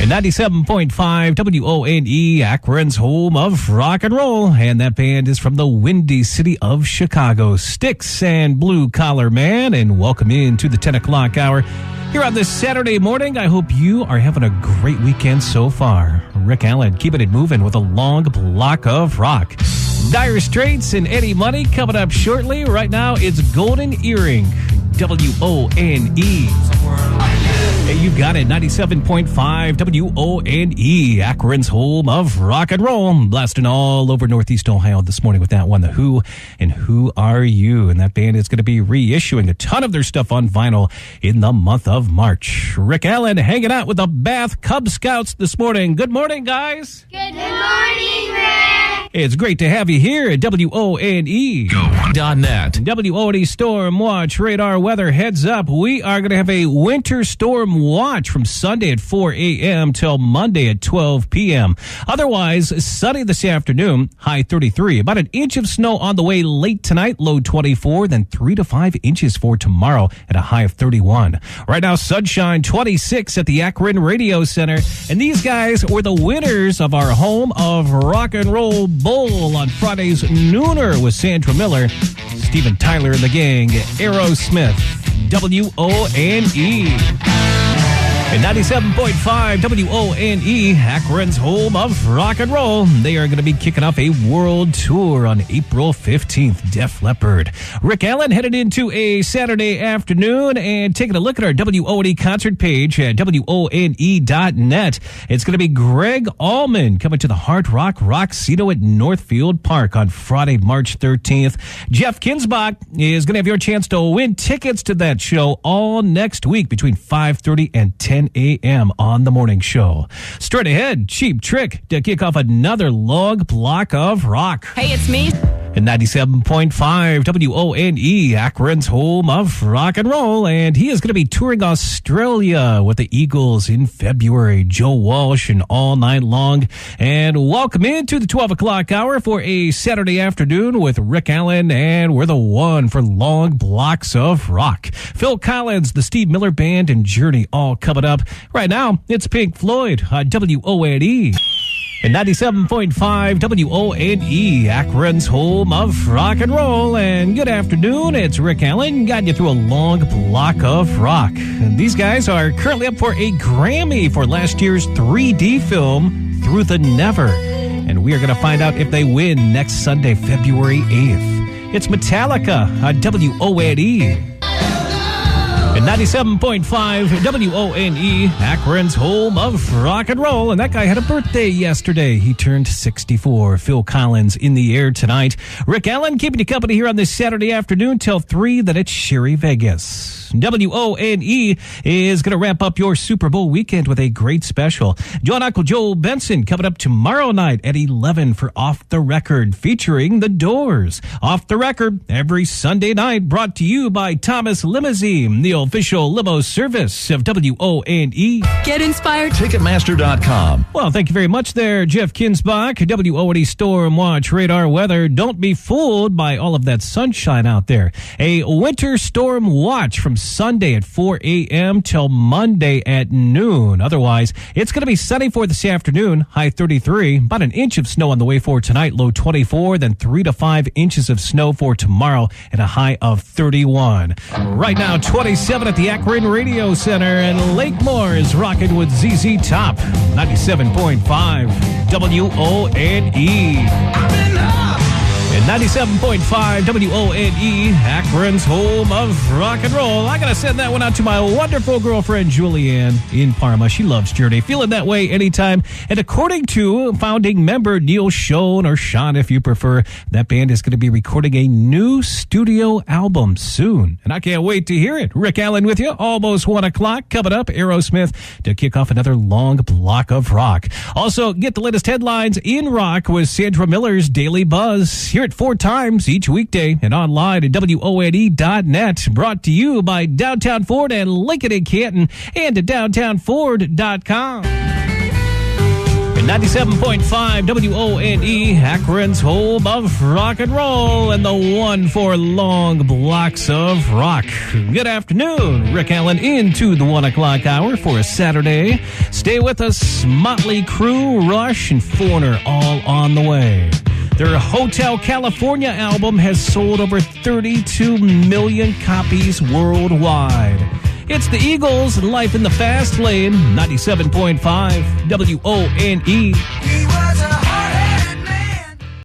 And 97.5 WONE, Akron's home of rock and roll. And that band is from the windy city of Chicago, Styx and Blue Collar Man. And welcome into the 10 o'clock hour here on this Saturday morning. I hope you are having a great weekend so far. Rick Allen keeping it moving with a long block of rock. Dire Straits and Eddie Money coming up shortly. Right now, it's Golden Earring, WONE. Hey, you got it, 97.5 WONE, Akron's home of rock and roll. Blasting all over Northeast Ohio this morning with that one, The Who and Who Are You? And that band is going to be reissuing a ton of their stuff on vinyl in the month of March. Rick Allen hanging out with the Bath Cub Scouts this morning. Good morning, guys. Good morning, Rick. It's great to have you here at WONE. Go.net. WONE Storm Watch Radar Weather Heads Up. We are going to have a winter storm watch from Sunday at 4 a.m. till Monday at 12 p.m. Otherwise, sunny this afternoon, high 33. About an inch of snow on the way late tonight, low 24. Then 3 to 5 inches for tomorrow at a high of 31. Right now, sunshine 26 at the Akron Radio Center. And these guys were the winners of our Home of Rock and Roll Bowl on Friday's Nooner with Sandra Miller, Steven Tyler and the gang, Aerosmith, WONE. And 97.5 WONE, Akron's home of rock and roll. They are going to be kicking off a world tour on April 15th. Def Leppard. Rick Allen headed into a Saturday afternoon and taking a look at our WONE concert page at WONE.net. It's going to be Greg Allman coming to the Hard Rock Roxito at Northfield Park on Friday, March 13th. Jeff Kinsbach is going to have your chance to win tickets to that show all next week between 5:30 and 10 a.m. on the morning show. Straight ahead, Cheap Trick to kick off another long block of rock. Hey, it's me. And 97.5 WONE, Akron's home of rock and roll. And he is going to be touring Australia with the Eagles in February. Joe Walsh and All Night Long. And welcome into the 12 o'clock hour for a Saturday afternoon with Rick Allen. And we're the one for long blocks of rock. Phil Collins, the Steve Miller Band, and Journey all coming up. Right now, it's Pink Floyd on WONE. And 97.5 WONE, Akron's home of rock and roll. And good afternoon, it's Rick Allen, guiding you through a long block of rock. And these guys are currently up for a Grammy for last year's 3D film, Through the Never. And we are going to find out if they win next Sunday, February 8th. It's Metallica on WONE. And 97.5 WONE, Akron's home of rock and roll. And that guy had a birthday yesterday. He turned 64. Phil Collins in the air tonight. Rick Allen keeping you company here on this Saturday afternoon till 3. Then it's Sherry Vegas. WONE is going to wrap up your Super Bowl weekend with a great special. John Uncle Joel Benson coming up tomorrow night at 11 for Off the Record featuring The Doors. Off the Record every Sunday night, brought to you by Thomas Limousine, the official limo service of WONE. Get inspired. Ticketmaster.com. Well, thank you very much there, Jeff Kinsbach. WONE Storm Watch Radar Weather. Don't be fooled by all of that sunshine out there. A winter storm watch from Sunday at 4 a.m. till Monday at noon. Otherwise, it's going to be sunny for this afternoon, high 33. About an inch of snow on the way for tonight, low 24. Then 3 to 5 inches of snow for tomorrow at a high of 31. Right now, 27 at the Akron Radio Center, and Lakemore is rocking with ZZ Top. 97.5 WONE. And 97.5 WONE, Akron's home of rock and roll. I got to send that one out to my wonderful girlfriend, Julianne, in Parma. She loves Journey. Feeling that way anytime. And according to founding member Neil Schoen, or Sean if you prefer, that band is going to be recording a new studio album soon. And I can't wait to hear it. Rick Allen with you, almost 1 o'clock. Coming up, Aerosmith to kick off another long block of rock. Also, get the latest headlines in rock with Sandra Miller's Daily Buzz. Hear it 4 times each weekday and online at WONE.net. Brought to you by Downtown Ford and Lincoln and Canton and at DowntownFord.com. And 97.5 WONE, Akron's home of rock and roll, and the one for long blocks of rock. Good afternoon. Rick Allen into the 1 o'clock hour for a Saturday. Stay with us. Motley Crue, Rush, and Foreigner all on the way. Their Hotel California album has sold over 32 million copies worldwide. It's the Eagles, Life in the Fast Lane, 97.5 WONE.